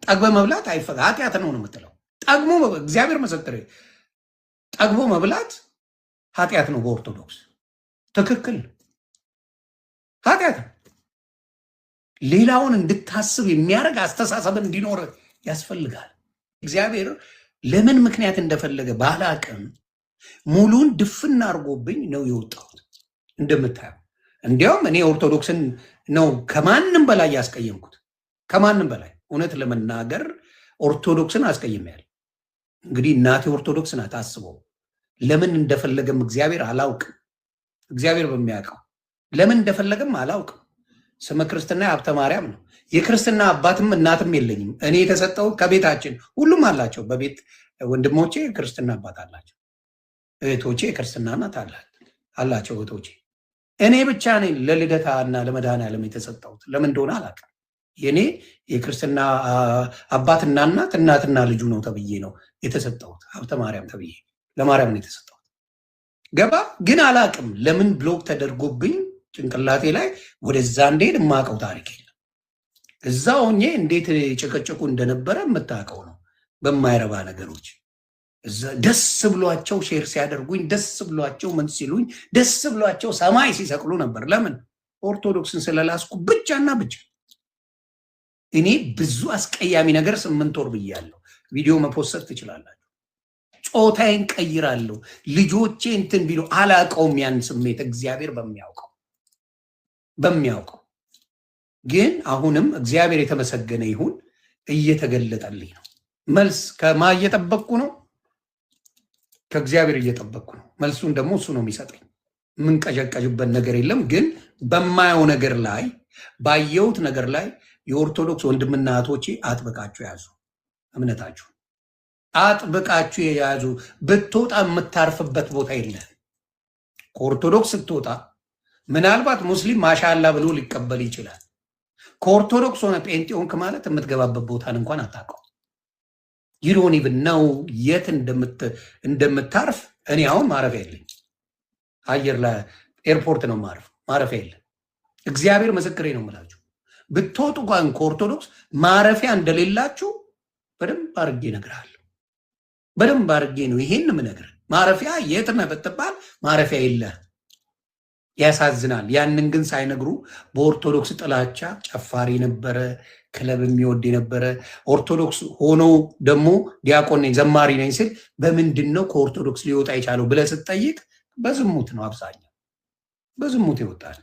ጠግበ መብላት ኃጢአት ነው የምትለው። ጠግሞ እግዚአብሔር መሰክሬ ጠግቦ መብላት ኃጢአት ነው በኦርቶዶክስ ትክክል ኃጢአት ነው። ሌላውን እንድታስብ የሚያደርግ አስተሳሰብ እንዲኖር ያስፈልጋል። እግዚአብሔር ለምን ምክንያት እንደፈለገ ባላቅም ሙሉን ድፍና አድርጎብኝ ነው የወጣሁት። እንደምታየው እንዲያውም እኔ ኦርቶዶክስን ነው ከማንም በላይ ያስቀየምኩት። ከማንም በላይ እውነት ለመናገር ኦርቶዶክስን አስቀይሜያለሁ። እንግዲህ እናቴ ኦርቶዶክስ ናት። አስበው። ለምን እንደፈለገም እግዚአብሔር አላውቅም። እግዚአብሔር በሚያውቀው ለምን እንደፈለገም አላውቅም። ስመ ክርስትና ሀብተ ማርያም ነው። የክርስትና አባትም እናትም የለኝም። እኔ የተሰጠው ከቤታችን ሁሉም አላቸው። በቤት ወንድሞቼ ክርስትና አባት አላቸው። እህቶቼ ክርስትና እናት አላቸው እህቶቼ። እኔ ብቻ ነኝ ለልደታ እና ለመድኃኔዓለም የተሰጠሁት። ለምን እንደሆነ አላውቅም። የኔ የክርስትና አባትና እናት እናትና ልጁ ነው ተብዬ ነው የተሰጠሁት። ሀብተ ማርያም ተብዬ ለማርያም ነው የተሰጠሁት። ገባ ግን አላውቅም ለምን ብሎክ ተደርጎብኝ ጭንቅላቴ ላይ ወደዛ እንዴት የማውቀው ታሪክ የለም። እዛ ሆኜ እንዴት ጨቀጨቁ እንደነበረ የምታውቀው ነው። በማይረባ ነገሮች ደስ ብሏቸው ሼር ሲያደርጉኝ፣ ደስ ብሏቸው ምን ሲሉኝ፣ ደስ ብሏቸው ሰማይ ሲሰቅሉ ነበር። ለምን? ኦርቶዶክስን ስለላስኩ ብቻና ብቻ። እኔ ብዙ አስቀያሚ ነገር 8 ወር ብያለሁ። ቪዲዮ መፖሰት ትችላላችሁ። ጾታዬን ቀይራለሁ። ልጆቼ እንትን ቢሉ አላውቀውም። ያን ስሜት እግዚአብሔር በሚያውቀው ግን አሁንም እግዚአብሔር የተመሰገነ ይሁን እየተገለጠልኝ ነው። መልስ ከማ እየጠበቅኩ ነው? ከእግዚአብሔር እየጠበቅኩ ነው። መልሱን ደግሞ እሱ ነው የሚሰጠኝ። የምንቀዠቀዥበት ነገር የለም። ግን በማየው ነገር ላይ ባየሁት ነገር ላይ የኦርቶዶክስ ወንድምና እህቶቼ አጥብቃችሁ ያዙ። እምነታችሁ አጥብቃችሁ የያዙ። ብትወጣ የምታርፍበት ቦታ የለም። ከኦርቶዶክስ ስትወጣ ምናልባት ሙስሊም ማሻላ ብሎ ሊቀበል ይችላል። ከኦርቶዶክስ ሆነ ጴንጤ ሆንክ ማለት የምትገባበት ቦታን እንኳን አታውቀው። ይሮኒ ብናው የት እንደምታርፍ። እኔ አሁን ማረፊያ የለኝ። አየር ላይ ኤርፖርት ነው ማረፊያ የለም። እግዚአብሔር ምስክሬ ነው የምላችሁ። ብትወጡ እንኳን ከኦርቶዶክስ ማረፊያ እንደሌላችሁ በደንብ አድርጌ እነግርሃለሁ። በደንብ አድርጌ ነው ይሄን የምነግርህ። ማረፊያ የት ነህ ብትባል ማረፊያ የለህ። ያሳዝናል። ያንን ግን ሳይነግሩ በኦርቶዶክስ ጥላቻ ጨፋሪ ነበረ፣ ክለብ የሚወድ የነበረ ኦርቶዶክስ ሆኖ ደግሞ ዲያቆን ነኝ ዘማሪ ነኝ ሲል በምንድን ነው ከኦርቶዶክስ ሊወጣ የቻለው ብለህ ስትጠይቅ በዝሙት ነው። አብዛኛው በዝሙት ይወጣል።